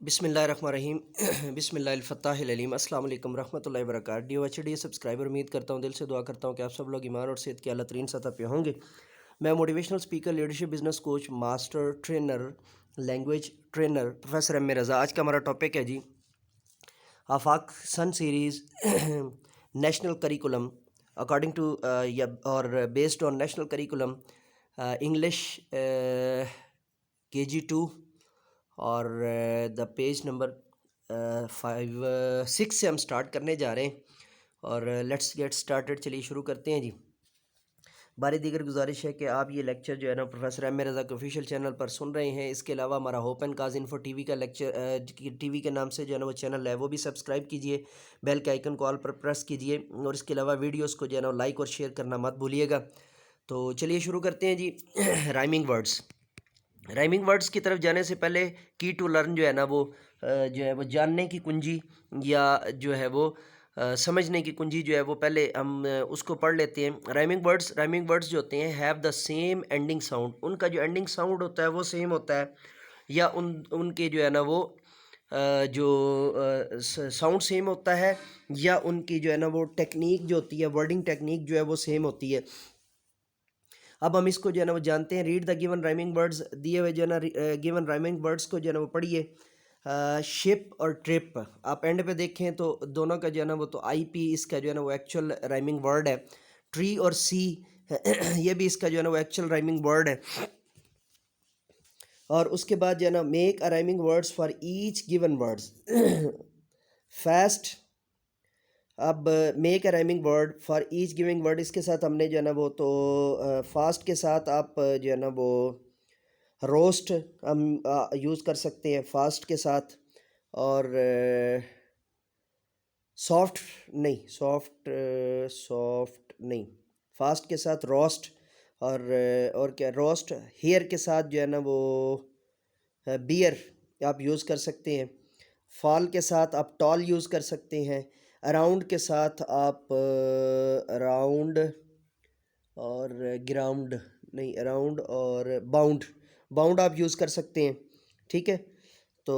बिस्मिल्लाहिर्रहमानिर्रहीम बिस्मिल्लाहिल-फ़त्ताहिल-अलीम अस्सलाम वालेकुम रहमतुल्लाहि व बरकातहू। डियर सब्सक्राइबर, उम्मीद करता हूँ, दिल से दुआ करता हूँ कि आप सब लोग ईमान और सेहत की आला तरीन सतह पे होंगे। मैं motivational speaker, leadership, business coach, master trainer, language trainer professor M A Raza. आज का हमारा टॉपिक है जी Afaq sun series national curriculum according to या और based on national curriculum English KG2 और द पेज नंबर 6 से हम स्टार्ट करने जा रहे हैं और लेट्स गेट स्टार्टेड। चलिए शुरू करते हैं जी। बारी दीगर गुजारिश है कि आप ये लेक्चर जो है ना प्रोफेसर एम ए रज़ा के ऑफिशियल चैनल पर सुन रहे हैं। इसके अलावा हमारा hope and cause info TV का लेक्चर टीवी के नाम से जो है ना वो चैनल है, वो भी सब्सक्राइब कीजिए, बेल के आइकन को ऑल पर प्रेस कीजिए और इसके अलावा वीडियोज़ को जो है ना लाइक और शेयर करना मत भूलिएगा। तो चलिए शुरू करते हैं जी। राइमिंग वर्ड्स की तरफ जाने से पहले की टू लर्न जो है ना वो जो है वो जानने की कुंजी या जो है वो समझने की कुंजी जो है वो पहले हम उसको पढ़ लेते हैं। राइमिंग वर्ड्स जो होते हैं have the same ending sound. उनका जो एंडिंग साउंड होता है वो सेम होता है या उनके जो है ना वो जो साउंड सेम होता है या उनकी जो है ना वो टेक्निक जो होती है, वर्डिंग टेक्निक जो है वो सेम होती है। अब हम इसको जो है ना वो जानते हैं। Read the given rhyming words, दिए हुए जो है ना गिवन राइमिंग वर्ड्स को जो है ना वो पढ़िए। शिप और ट्रिप आप एंड पे देखें तो दोनों का जो है ना वो तो IP इसका जो है ना वो एक्चुअल राइमिंग वर्ड है। ट्री और सी ये भी इसका जो है ना वो एक्चुअल राइमिंग वर्ड है। और उसके बाद जो है ना make a rhyming words for each given words. Fast, अब make a rhyming word for each giving word, इसके साथ हमने जो है ना वो तो फास्ट के साथ आप जो है ना वो रोस्ट हम यूज़ कर सकते हैं फास्ट के साथ। और सॉफ्ट नहीं, सॉफ्ट नहीं, फास्ट के साथ रोस्ट। और क्या, रोस्ट हेयर के साथ जो है ना वो बियर आप यूज़ कर सकते हैं। फॉल के साथ आप टॉल यूज़ कर सकते हैं। अराउंड के साथ आप अराउंड और ग्राउंड नहीं, अराउंड और बाउंड बाउंड आप यूज़ कर सकते हैं। ठीक है, तो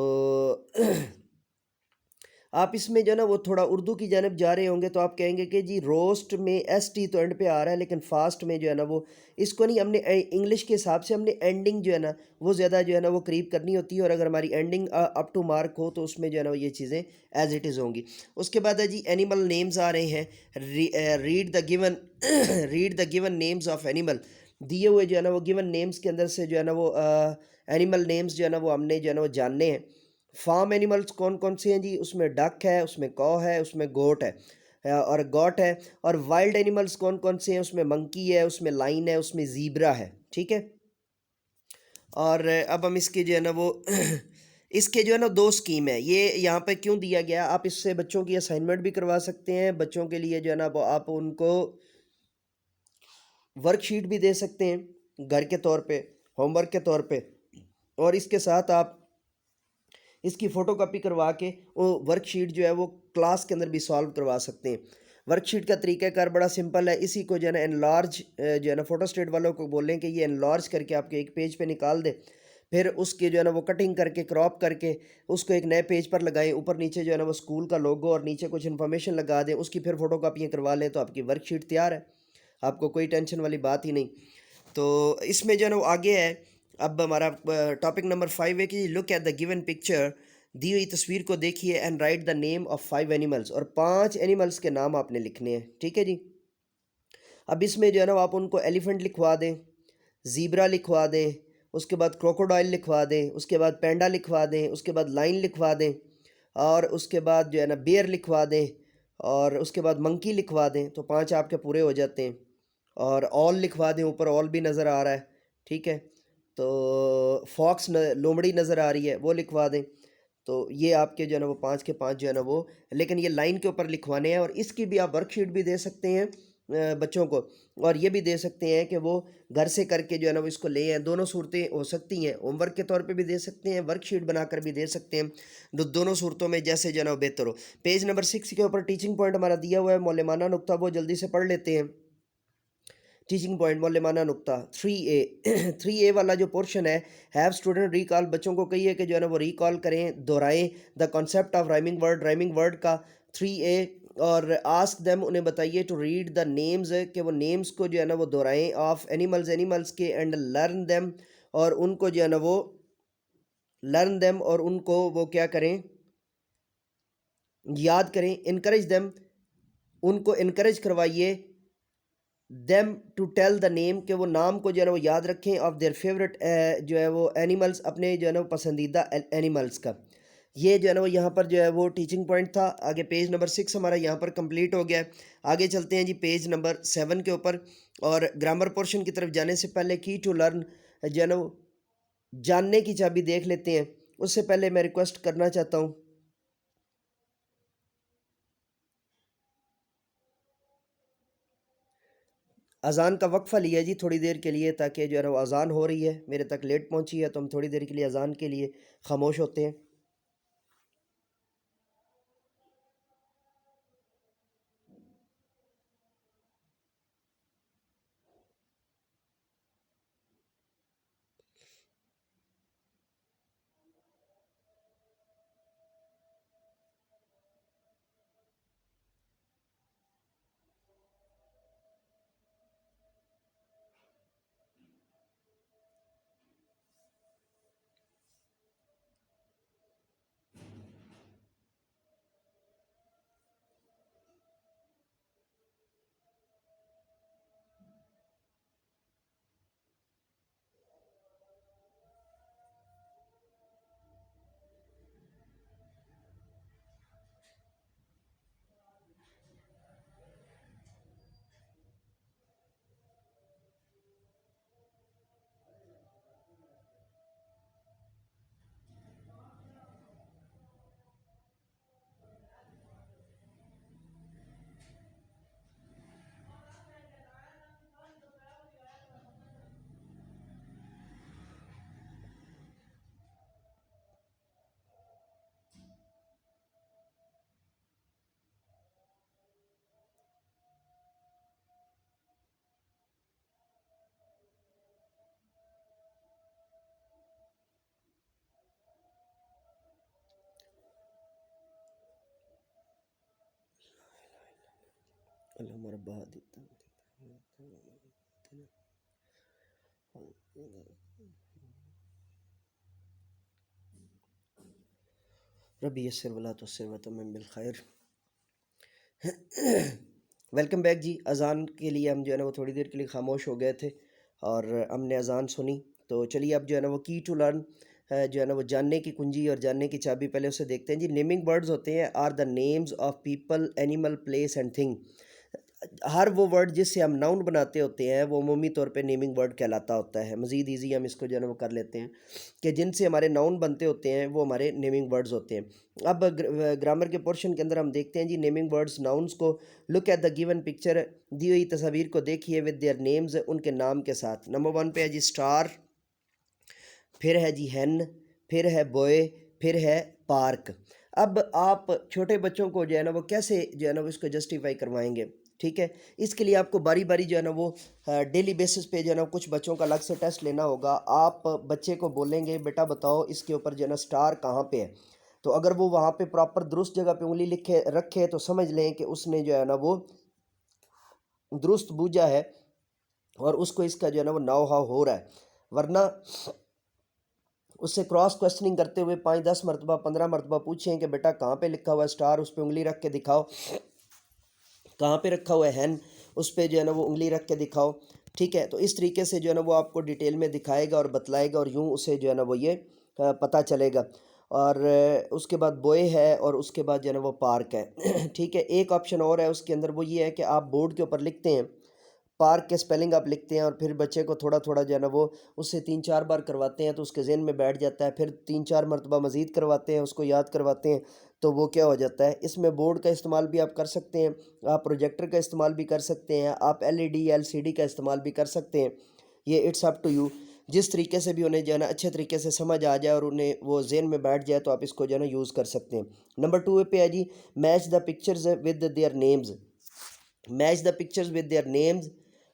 आप इसमें जो है ना वो थोड़ा उर्दू की जानब जा रहे होंगे तो आप कहेंगे कि जी रोस्ट में ST तो एंड पे आ रहा है, लेकिन फास्ट में जो है ना वो इसको नहीं, हमने इंग्लिश के हिसाब से हमने एंडिंग जो है ना वो ज़्यादा जो है ना वो करीब करनी होती है और अगर हमारी एंडिंग अप टू मार्क हो तो उसमें जो है ना ये चीज़ें एज इट इज़ होंगी। उसके बाद है जी एनिमल नेम्स आ रहे हैं। Read the given read the given names of animal. दिए हुए जो है ना वो गिवन नेम्स के अंदर से जो है ना वो एनिमल नेम्स जो है ना वो हमने जो है ना वो जानने हैं। फार्म एनिमल्स कौन कौन से हैं जी, उसमें डक है, उसमें कौ है, उसमें गोट है और गॉट है। और वाइल्ड एनिमल्स कौन कौन से हैं, उसमें मंकी है, उसमें लाइन है, उसमें ज़ीब्रा है। ठीक है, और अब हम इसके जो है ना वो इसके जो है ना दो स्कीम है। ये यहाँ पे क्यों दिया गया, आप इससे बच्चों की असाइनमेंट भी करवा सकते हैं, बच्चों के लिए जो है ना वो आप उनको वर्कशीट भी दे सकते हैं घर के तौर पे, होमवर्क के तौर पे, और इसके साथ आप इसकी फ़ोटोकॉपी करवा के वो वर्कशीट जो है वो क्लास के अंदर भी सॉल्व करवा सकते हैं। वर्कशीट का तरीक़ाकार बड़ा सिंपल है। इसी को जो है ना एनलार्ज जो है ना फ़ोटो स्टेट वालों को बोलें कि ये एनलार्ज करके आपके एक पेज पे निकाल दे, फिर उसकी जो है ना वो कटिंग करके क्रॉप करके उसको एक नए पेज पर लगाएं। ऊपर नीचे जो है ना वो स्कूल का लोगो और नीचे कुछ इन्फॉर्मेशन लगा दें, उसकी फिर फ़ोटोकॉपियाँ करवा लें तो आपकी वर्कशीट तैयार है, आपको कोई टेंशन वाली बात ही नहीं। तो इसमें जो है ना वो आगे है। अब हमारा टॉपिक नंबर 5 है कि look at the given picture. दी हुई तस्वीर को देखिए and write the name of 5 animals, और 5 एनिमल्स के नाम आपने लिखने हैं। ठीक है जी, अब इसमें जो है ना आप उनको एलिफेंट लिखवा दें, ज़ीब्रा लिखवा दें, उसके बाद क्रोकोडाइल लिखवा दें, उसके बाद पैंडा लिखवा दें, उसके बाद लाइन लिखवा दें, और उसके बाद जो है ना बेयर लिखवा दें, और उसके बाद मंकी लिखवा दें। तो 5 आपके पूरे हो जाते हैं। और ऑल लिखवा दें, ऊपर ऑल भी नज़र आ रहा है। ठीक है, तो फॉक्स लोमड़ी नज़र आ रही है, वो लिखवा दें। तो ये आपके जो है ना वो 5 के 5 जो है ना वो, लेकिन ये लाइन के ऊपर लिखवाने हैं। और इसकी भी आप वर्कशीट भी दे सकते हैं बच्चों को, और ये भी दे सकते हैं कि वो घर से करके जो है ना वो इसको ले आएं। दोनों सूरतें हो सकती हैं, होमवर्क के तौर पे भी दे सकते हैं, वर्कशीट बनाकर भी दे सकते हैं। दोनों सूरतों में जैसे जो है ना वो बेहतर हो। पेज नंबर 6 के ऊपर टीचिंग पॉइंट हमारा दिया हुआ है, मौलमाना नुक्ता, वो जल्दी से पढ़ लेते हैं। टीचिंग पॉइंट मौलमाना नुक्ता 3A 3A वाला जो पोर्शन है, हैव स्टूडेंट रिकॉल, बच्चों को कहिए कि जो है ना वो रिकॉल करें, दोहराएं the concept of rhyming word का 3A। और आस्क देम, उन्हें बताइए टू रीड द नेम्स, कि वो नेम्स को जो है ना वो दोहराएं, ऑफ एनिमल्स के, एंड लर्न देम, और उनको जो है ना वो लर्न देम, और उनको वो क्या करें, याद करें। इनकरेज देम, उनको इनकरेज करवाइए, them to tell the name, के वो नाम को जो है ना वो याद रखें, ऑफ देयर फेवरेट जो है वो एनिमल्स, अपने जो है ना वो पसंदीदा एनिमल्स का। ये जो है ना वो यहाँ पर जो है वो टीचिंग पॉइंट था। आगे पेज नंबर 6 हमारा यहाँ पर कंप्लीट हो गया है। आगे चलते हैं जी पेज नंबर 7 के ऊपर, और ग्रामर पोर्शन की तरफ जाने से पहले की टू लर्न जो है ना वो जानने की चाबी देख लेते हैं। उससे पहले मैं रिक्वेस्ट करना चाहता हूँ, अज़ान का वक्फ़ा लिया जी थोड़ी देर के लिए, ताकि जो है ना वो अज़ान हो रही है, मेरे तक लेट पहुँची है, तो हम थोड़ी देर के लिए अज़ान के लिए खामोश होते हैं। रबी यसर वला तुस्सिर व तमिम बिल खैर। वेलकम बैक जी। अज़ान के लिए हम जो है ना वो थोड़ी देर के लिए खामोश हो गए थे, और हमने अज़ान सुनी। तो चलिए अब जो है ना वो की टू लर्न जो है ना वो जानने की कुंजी और जानने की चाबी, पहले उसे देखते हैं जी। नेमिंग वर्ड्स होते हैं are the names of people, animal, place and thing. हर वो वर्ड जिससे हम नाउन बनाते होते हैं वो अमूमी तौर पे नेमिंग वर्ड कहलाता होता है। मज़ीद ईजी हम इसको जो है ना वो कर लेते हैं कि जिनसे हमारे नाउन बनते होते हैं वो हमारे नेमिंग वर्ड्स होते हैं। अब ग्रामर के पोर्शन के अंदर हम देखते हैं जी नेमिंग वर्ड्स नाउन्स को। Look at the given picture, दी हुई तस्वीर को देखिए, विद देयर नेम्स, उनके नाम के साथ। नंबर 1 पे है जी स्टार, फिर है जी हैन, फिर है बॉय, फिर है पार्क। अब आप छोटे बच्चों को जो है ना वो कैसे जो है ना वो इसको जस्टिफाई करवाएंगे, ठीक है। इसके लिए आपको बारी बारी जो है ना वो डेली बेसिस पे जो है ना कुछ बच्चों का अलग से टेस्ट लेना होगा। आप बच्चे को बोलेंगे बेटा बताओ इसके ऊपर जो है ना स्टार कहाँ पे है, तो अगर वो वहाँ पे प्रॉपर दुरुस्त जगह पे उंगली लिखे रखे तो समझ लें कि उसने जो है ना वो दुरुस्त बूझा है और उसको इसका जो है ना वो नाव हाव हो रहा है। वरना उससे क्रॉस क्वेश्चनिंग करते हुए 5-10 मरतबा 15 मरतबा पूछें कि बेटा कहाँ पे लिखा हुआ है स्टार, उस पर उंगली रख के दिखाओ। कहाँ पे रखा हुआ है हैन, उस पर जो है ना वो उंगली रख के दिखाओ। ठीक है, तो इस तरीके से जो है ना वो आपको डिटेल में दिखाएगा और बतलाएगा, और यूँ उसे जो है ना वो ये पता चलेगा। और उसके बाद बोए है, और उसके बाद जो है ना वो पार्क है। ठीक है, एक ऑप्शन और है उसके अंदर, वो ये है कि आप बोर्ड के ऊपर लिखते हैं, पार्क के स्पेलिंग आप लिखते हैं, और फिर बच्चे को थोड़ा थोड़ा जो है ना वो उससे 3-4 बार करवाते हैं तो उसके जहन में बैठ जाता है। फिर 3-4 मरतबा मज़ीद करवाते हैं, उसको याद करवाते हैं, तो वो क्या हो जाता है। इसमें बोर्ड का इस्तेमाल भी आप कर सकते हैं, आप प्रोजेक्टर का इस्तेमाल भी कर सकते हैं, आप LED LCD का इस्तेमाल भी कर सकते हैं। ये इट्स अप टू यू। जिस तरीके से भी उन्हें जो है ना अच्छे तरीके से समझ आ जाए और उन्हें वो जहन में बैठ जाए, तो आप इसको जो है ना यूज़ कर सकते हैं। नंबर 2 पे है जी match the pictures with their names. Match the pictures with their names,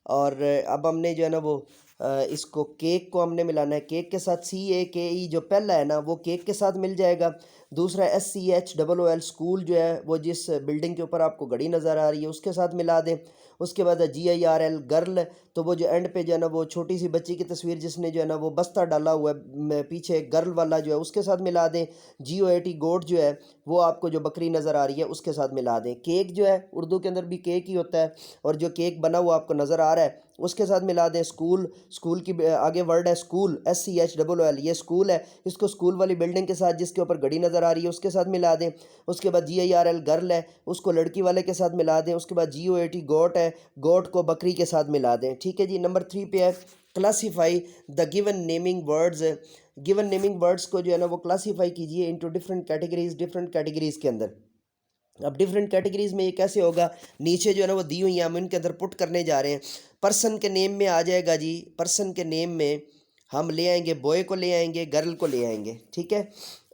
और अब हमने जो है ना वो इसको केक को हमने मिलाना है। केक के साथ CAKE जो पहला है ना वो केक के साथ मिल जाएगा। दूसरा SCHOOL स्कूल जो है वो जिस बिल्डिंग के ऊपर आपको घड़ी नज़र आ रही है उसके साथ मिला दें। उसके बाद GIRL गर्ल, तो वो जो एंड पे जो है ना वो छोटी सी बच्ची की तस्वीर जिसने जो है ना वो बस्ता डाला हुआ है पीछे गर्ल वाला जो है उसके साथ मिला दें। GOAT गोट जो है वो आपको जो बकरी नज़र आ रही है उसके साथ मिला दें। केक जो है उर्दू के अंदर भी केक ही होता है, और जो केक बना हुआ आपको नज़र आ रहा है उसके साथ मिला दें। स्कूल, स्कूल की आगे वर्ड है स्कूल, SCHOOL, ये स्कूल है, इसको स्कूल वाली बिल्डिंग के साथ जिसके ऊपर घड़ी नज़र आ रही है उसके साथ मिला दें। उसके बाद GIRL गर्ल है, उसको लड़की वाले के साथ मिला दें। उसके बाद GOAT गोट है, गोट को बकरी के साथ मिला दें। ठीक है जी। नंबर 3 पे है classify the given naming words. Given naming words को जो है ना वो क्लासीफाई कीजिए into different categories, different categories के अंदर। अब डिफरेंट कैटेगरीज में ये कैसे होगा, नीचे जो है ना वो दी हुई हैं हम इनके अंदर पुट करने जा रहे हैं। पर्सन के नेम में आ जाएगा जी, पर्सन के नेम में हम ले आएंगे बॉय को, ले आएंगे गर्ल को, ले आएंगे, ठीक है,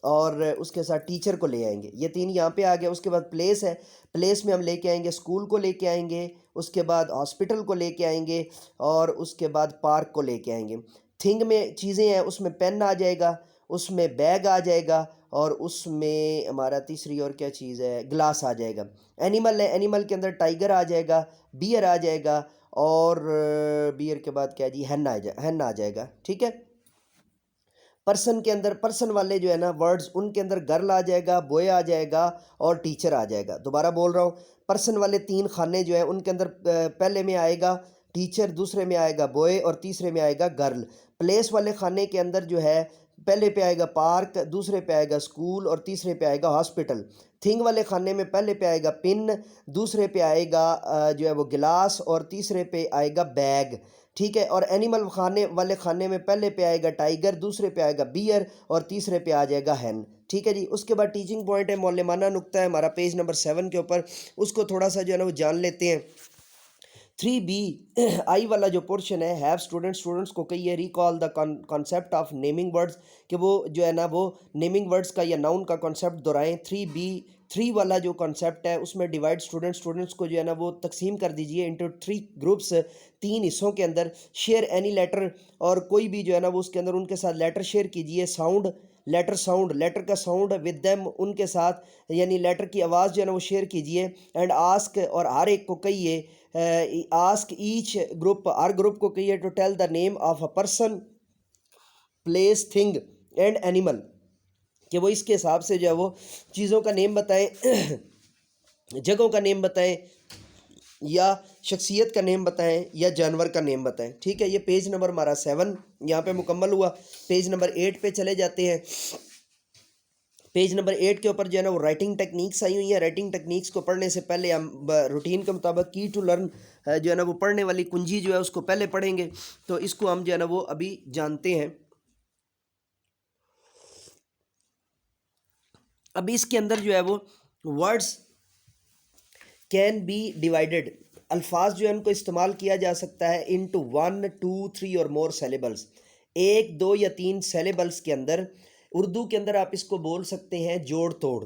और उसके साथ टीचर को ले आएंगे। ये तीन यहाँ पे आ गया। उसके बाद प्लेस है, प्लेस में हम लेके आएंगे स्कूल को, लेके आएंगे, उसके बाद हॉस्पिटल को लेके आएंगे, और उसके बाद पार्क को लेके आएंगे। थिंग में चीज़ें हैं, उसमें पेन आ जाएगा, उसमें बैग आ जाएगा, और उसमें हमारा तीसरी और क्या चीज़ है, ग्लास आ जाएगा। एनिमल है, एनिमल के अंदर टाइगर आ जाएगा, बियर आ जाएगा, और बियर के बाद क्या जी, हैन आ जाएगा, ठीक है। पर्सन के अंदर, पर्सन वाले जो है ना वर्ड्स, उनके अंदर गर्ल आ जाएगा, बॉय आ जाएगा, और टीचर आ जाएगा। दोबारा बोल रहा हूँ, पर्सन वाले तीन खाने जो है उनके अंदर पहले में आएगा टीचर, दूसरे में आएगा बॉय, और तीसरे में आएगा गर्ल। प्लेस वाले खाने के अंदर जो है पहले पे आएगा पार्क, दूसरे पे आएगा स्कूल, और तीसरे पे आएगा हॉस्पिटल। थिंग वाले खाने में पहले पे आएगा पिन, दूसरे पे आएगा जो है वो गिलास, और तीसरे पे आएगा बैग, ठीक है। और एनिमल खाने वाले खाने में पहले पे आएगा टाइगर, दूसरे पे आएगा बियर, और तीसरे पे आ जाएगा हैन, ठीक है जी। उसके बाद टीचिंग पॉइंट है, मौलमाना नुक्ता है हमारा पेज नंबर 7 के ऊपर, उसको थोड़ा सा जो है ना वो जान लेते हैं। 3B आई वाला जो पोर्शन है, हैव स्टूडेंट्स, स्टूडेंट्स को कहिए recall the concept of naming words, कि वो जो है ना वो नेमिंग वर्ड्स का या नाउन का कॉन्सेप्ट दोहराएं। 3 वाला जो कॉन्सेप्ट है उसमें डिवाइड स्टूडेंट्स, स्टूडेंट्स को जो है ना वो तकसीम कर दीजिए इनटू 3 ग्रुप्स, 3 हिस्सों के अंदर। शेयर एनी लेटर, और कोई भी जो है ना वो उसके अंदर उनके साथ लेटर शेयर कीजिए। साउंड, लेटर साउंड, लेटर का साउंड विद देम, उनके साथ, यानी लेटर की आवाज़ जो है ना वो शेयर कीजिए। एंड आस्क, और हर एक को कहिए, आस्क ईच ग्रुप, हर ग्रुप को कहिए to tell the name of a person, place, thing and animal, कि वो इसके हिसाब से जो है वो चीज़ों का नेम बताएं, जगहों का नेम बताएं, या शख्सियत का नेम बताएं, या जानवर का नेम बताएं, ठीक है। ये पेज नंबर हमारा 7 यहाँ पे मुकम्मल हुआ। पेज नंबर 8 पे चले जाते हैं। पेज नंबर 8 के ऊपर जो है ना वो राइटिंग टेक्निक्स आई हुई है। राइटिंग टेक्निक्स को पढ़ने से पहले हम रूटीन के मुताबिक की टू लर्न जो है ना वो पढ़ने वाली कुंजी जो है उसको पहले पढ़ेंगे, तो इसको हम जो है ना वो अभी जानते हैं। अभी इसके अंदर जो है वो वर्ड्स कैन बी डिवाइडेड, अल्फाज जो है उनको इस्तेमाल किया जा सकता है इनटू 1, 2, 3 और मोर सेलेबल्स, 1, 2 या 3 सेलेबल्स के अंदर। उर्दू के अंदर आप इसको बोल सकते हैं जोड़ तोड़।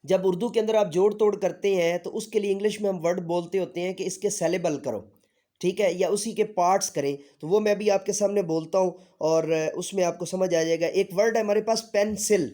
जब उर्दू के अंदर आप जोड़ तोड़ करते हैं तो उसके लिए इंग्लिश में हम वर्ड बोलते होते हैं कि इसके सेलेबल करो, ठीक है, या उसी के पार्ट्स करें। तो वो मैं भी आपके सामने बोलता हूँ और उसमें आपको समझ आ जाएगा। एक वर्ड है हमारे पास पेंसिल,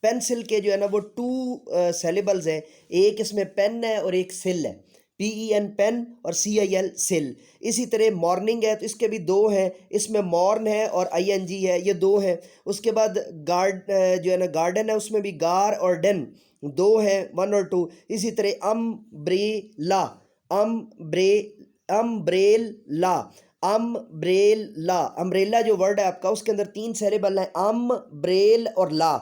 पेंसिल के जो है ना वो 2 सेलेबल्स हैं, एक इसमें पेन है और एक सिल है, PEN पेन और CIL सिल। इसी तरह मॉर्निंग है तो इसके भी 2 हैं, इसमें मॉर्न है और ING है, ये 2 हैं। उसके बाद जो है ना गार्डन है उसमें भी गार और डेन 2 हैं, 1 और 2। इसी तरह अम्ब्रेला, अम्ब्रेला, अम्ब्रेला, अम्ब्रेला जो वर्ड है आपका उसके अंदर 3 सेलेबल हैं, अम्ब्रेल और ला।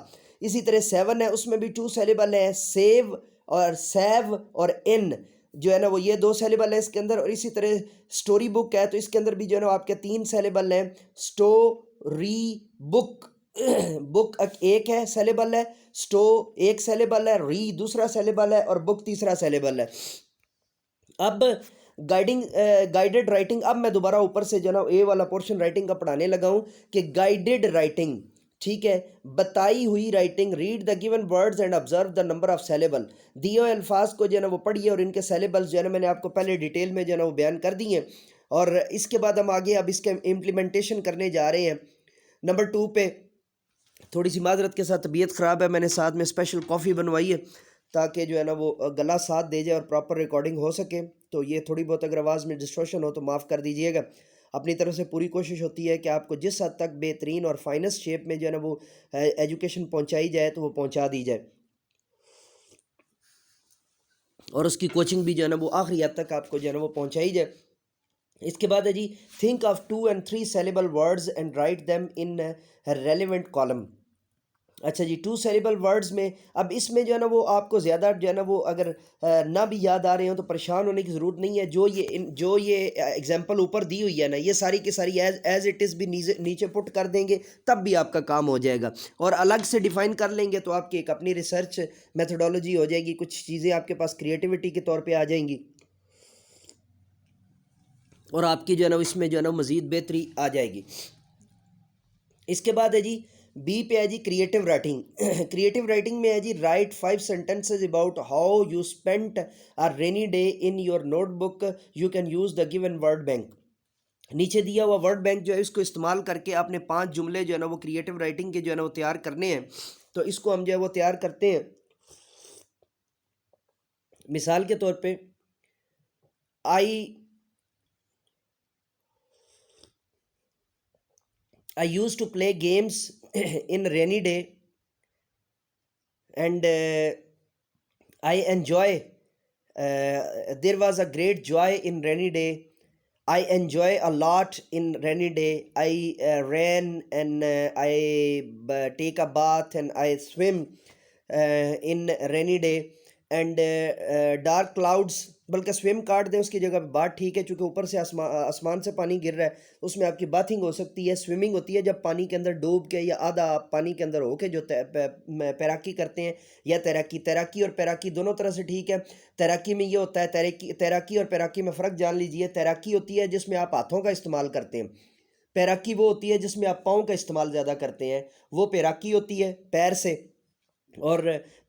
इसी तरह 7 है उसमें भी 2 सेलेबल है, सेव और सेव, और इन जो है ना वो ये 2 सेलेबल है इसके अंदर। और इसी तरह स्टोरी बुक है तो इसके अंदर भी जो है ना आपके 3 सेलेबल हैं, स्टोरी बुक, बुक एक है सेलेबल है, स्टो एक सेलेबल है, री दूसरा सेलेबल है, और बुक तीसरा सेलेबल है। अब गाइडेड राइटिंग, अब मैं दोबारा ऊपर से जो ना ए वाला पोर्शन राइटिंग का पढ़ाने लगा हूँ कि गाइडेड राइटिंग, ठीक है, बताई हुई writing, read the given words and observe the number of saleable, दिए हुए अल्फाज को जो है ना वो पढ़िए और इनके सेलेबल्स जो है ना मैंने आपको पहले डिटेल में जो है ना वो बयान कर दिए हैं। और इसके बाद हम आगे अब इसके इम्प्लीमेंटेशन करने जा रहे हैं। नंबर 2 पे थोड़ी सी माजरत के साथ तबीयत ख़राब है, मैंने साथ में स्पेशल कॉफ़ी बनवाई है ताकि जो है ना वो गला साथ दे जाए और प्रॉपर रिकॉर्डिंग हो सके। तो ये थोड़ी बहुत अगर आवाज़ में डिस्टॉर्शन हो तो माफ़ कर दीजिएगा। अपनी तरफ से पूरी कोशिश होती है कि आपको जिस हद तक बेहतरीन और फाइनेस्ट शेप में जो है ना वो एजुकेशन पहुंचाई जाए तो वो पहुंचा दी जाए, और उसकी कोचिंग भी जो है ना वो आखिरी हद तक आपको जो है ना वो पहुंचाई जाए। इसके बाद है जी, think of 2 and 3 syllable words and write them in relevant column. अच्छा जी, 2 सेलेबल वर्ड्स में अब इसमें जो है ना वो आपको ज़्यादा जो है ना वो अगर ना भी याद आ रहे हो तो परेशान होने की ज़रूरत नहीं है। जो ये एग्जांपल ऊपर दी हुई है ना, ये सारी की सारी एज इट इज़ भी नीचे पुट कर देंगे, तब भी आपका काम हो जाएगा। और अलग से डिफ़ाइन कर लेंगे तो आपकी एक अपनी रिसर्च मेथोडोलॉजी हो जाएगी, कुछ चीज़ें आपके पास क्रिएटिविटी के तौर पर आ जाएंगी और आपकी जो है ना इसमें जो है ना मज़ीद बेहतरी आ जाएगी। इसके बाद है जी, बी पे है जी क्रिएटिव राइटिंग। क्रिएटिव राइटिंग में है जी, write 5 sentences about how you spent a rainy day in your notebook, you can use the given word bank. नीचे दिया हुआ वर्ड बैंक जो है इसको इस्तेमाल करके आपने 5 जुमले जो है ना वो क्रिएटिव राइटिंग के जो है ना वो तैयार करने हैं। तो इसको हम जो है वो तैयार करते हैं। मिसाल के तौर पे, I used to play games in rainy day and I enjoy. There was a great joy in rainy day. I enjoy a lot in rainy day. I ran and I take a bath and I swim in rainy day and dark clouds, बल्कि swim काट दें उसकी जगह पे, बात ठीक है चूँकि ऊपर से आसमान से पानी गिर रहा है, उसमें आपकी बाथिंग हो सकती है। स्विमिंग होती है जब पानी के अंदर डूब के या आधा आप पानी के अंदर होके जो तैराकी करते हैं, या तैराकी और पैराकी दोनों तरह से ठीक है। तैराकी में ये होता है, तैराकी और पैराकी में फ़र्क जान लीजिए। तैराकी होती है जिसमें आप हाथों का इस्तेमाल करते हैं, पैराकी वो होती है जिसमें आप पाँव का इस्तेमाल ज़्यादा करते हैं, वो पैराकी होती है पैर से। और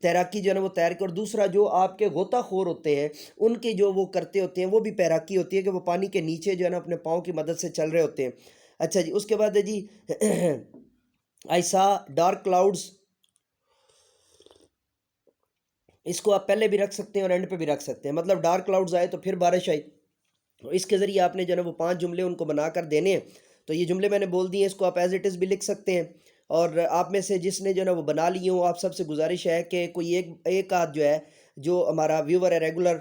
तैराकी जो है ना वो तैर के, और दूसरा जो आपके गोताखोर होते हैं उनके जो वो करते होते हैं वो भी पैराकी होती है कि वो पानी के नीचे जो है ना अपने पाँव की मदद से चल रहे होते हैं। अच्छा जी, उसके बाद है जी आई सा डार्क क्लाउड्स, इसको आप पहले भी रख सकते हैं और एंड पे भी रख सकते हैं, मतलब डार्क क्लाउड्स आए तो फिर बारिश आई। तो इसके ज़रिए आपने जो है ना वो 5 जुमले उनको बनाकर देने हैं। तो ये जुमले मैंने बोल दिए, इसको आप एज इट इज़ भी लिख सकते हैं। और आप में से जिसने जो है ना वो बना लिए हों, आप सबसे गुजारिश है कि कोई एक आध जो है, जो हमारा व्यूवर है रेगुलर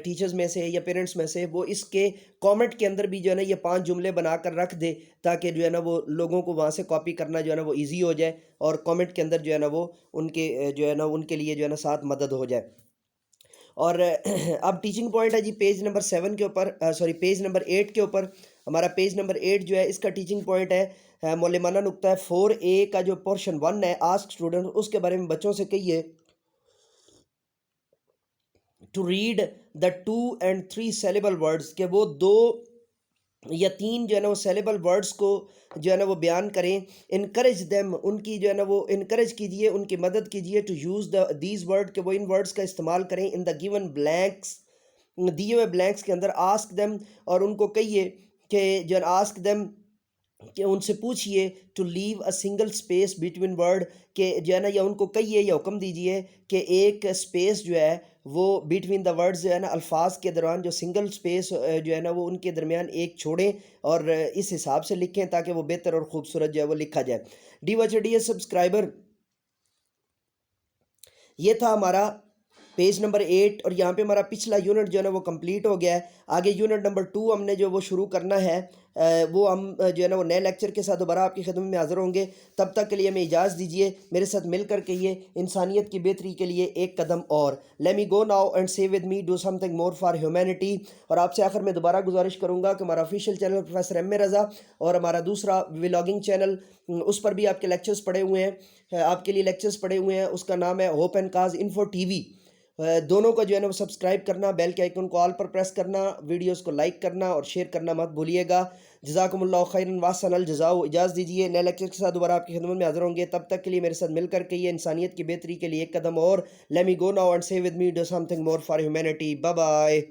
टीचर्स में से या पेरेंट्स में से, वो इसके कमेंट के अंदर भी जो है ना ये 5 जुमले बनाकर रख दे, ताकि जो है ना वो लोगों को वहाँ से कॉपी करना जो है ना वो ईजी हो जाए और कमेंट के अंदर जो है ना वो उनके जो है ना उनके लिए जो है ना साथ मदद हो जाए। और अब टीचिंग पॉइंट है जी पेज नंबर 7 के ऊपर, सॉरी पेज नंबर 8 के ऊपर। हमारा पेज नंबर 8 जो है इसका टीचिंग पॉइंट है मौलिमाना नुक्ता है 4A का जो पोर्शन 1 है, आस्क स्टूडेंट, उसके बारे में बच्चों से कहिए to read the 2 and 3 syllable words, के वो 2 या 3 जो है ना वो सेलेबल वर्ड्स को जो है ना वो बयान करें। इनकरेज देम, उनकी जो है ना वो इनकरेज कीजिए, उनकी मदद कीजिए टू यूज़ दीज वर्ड, के वो इन वर्ड्स का इस्तेमाल करें इन द गिवन ब्लैंक्स, दिए हुए ब्लैंक्स के अंदर। आस्क देम, और उनको कहिए कि जो आस्क देम कि उनसे पूछिए to leave a single space between word, के जो है ना, या उनको कहिए या हुक्म दीजिए कि एक स्पेस जो है वो बिटवीन द वर्ड्स जो है ना अल्फाज के दौरान जो सिंगल स्पेस जो है ना वो उनके दरमियान एक छोड़ें और इस हिसाब से लिखें ताकि वो बेहतर और ख़ूबसूरत जो है वो लिखा जाए। डी सब्सक्राइबर, ये था हमारा पेज नंबर 8, और यहाँ पे हमारा पिछला यूनिट जो है ना वो कंप्लीट हो गया है। आगे यूनिट नंबर 2 हमने जो वो शुरू करना है, वो हम जो है ना वो नए लेक्चर के साथ दोबारा आपकी खिदमत में हाज़िर होंगे। तब तक के लिए हमें इजाज़त दीजिए, मेरे साथ मिलकर कहिए इंसानियत की बेहतरी के लिए एक कदम और। Let me go now and say with me do something more for humanity. और आपसे आखिर में दोबारा गुजारिश करूँगा कि हमारा official channel professor M A Raza और हमारा दूसरा व्लॉगिंग चैनल, उस पर भी आपके लेक्चर्स पड़े हुए हैं, आपके लिए लेक्चर्स पड़े हुए हैं, उसका नाम है hope and cause info TV। दोनों का जो है ना वो सब्सक्राइब करना, बेल के आइकन को ऑल पर प्रेस करना, वीडियोस को लाइक करना और शेयर करना मत भूलिएगा। जज़ाकुमुल्लाहु खैरन व अहसनल जज़ाओ। इजाज़त दीजिए, नए लेक्चर के साथ दोबारा आपकी खिदमत में हाज़िर होंगे। तब तक के लिए मेरे साथ मिलकर के ये इंसानियत की बेहतरी के लिए एक कदम और। Let me go now and say with me do something more for humanity. Bye bye.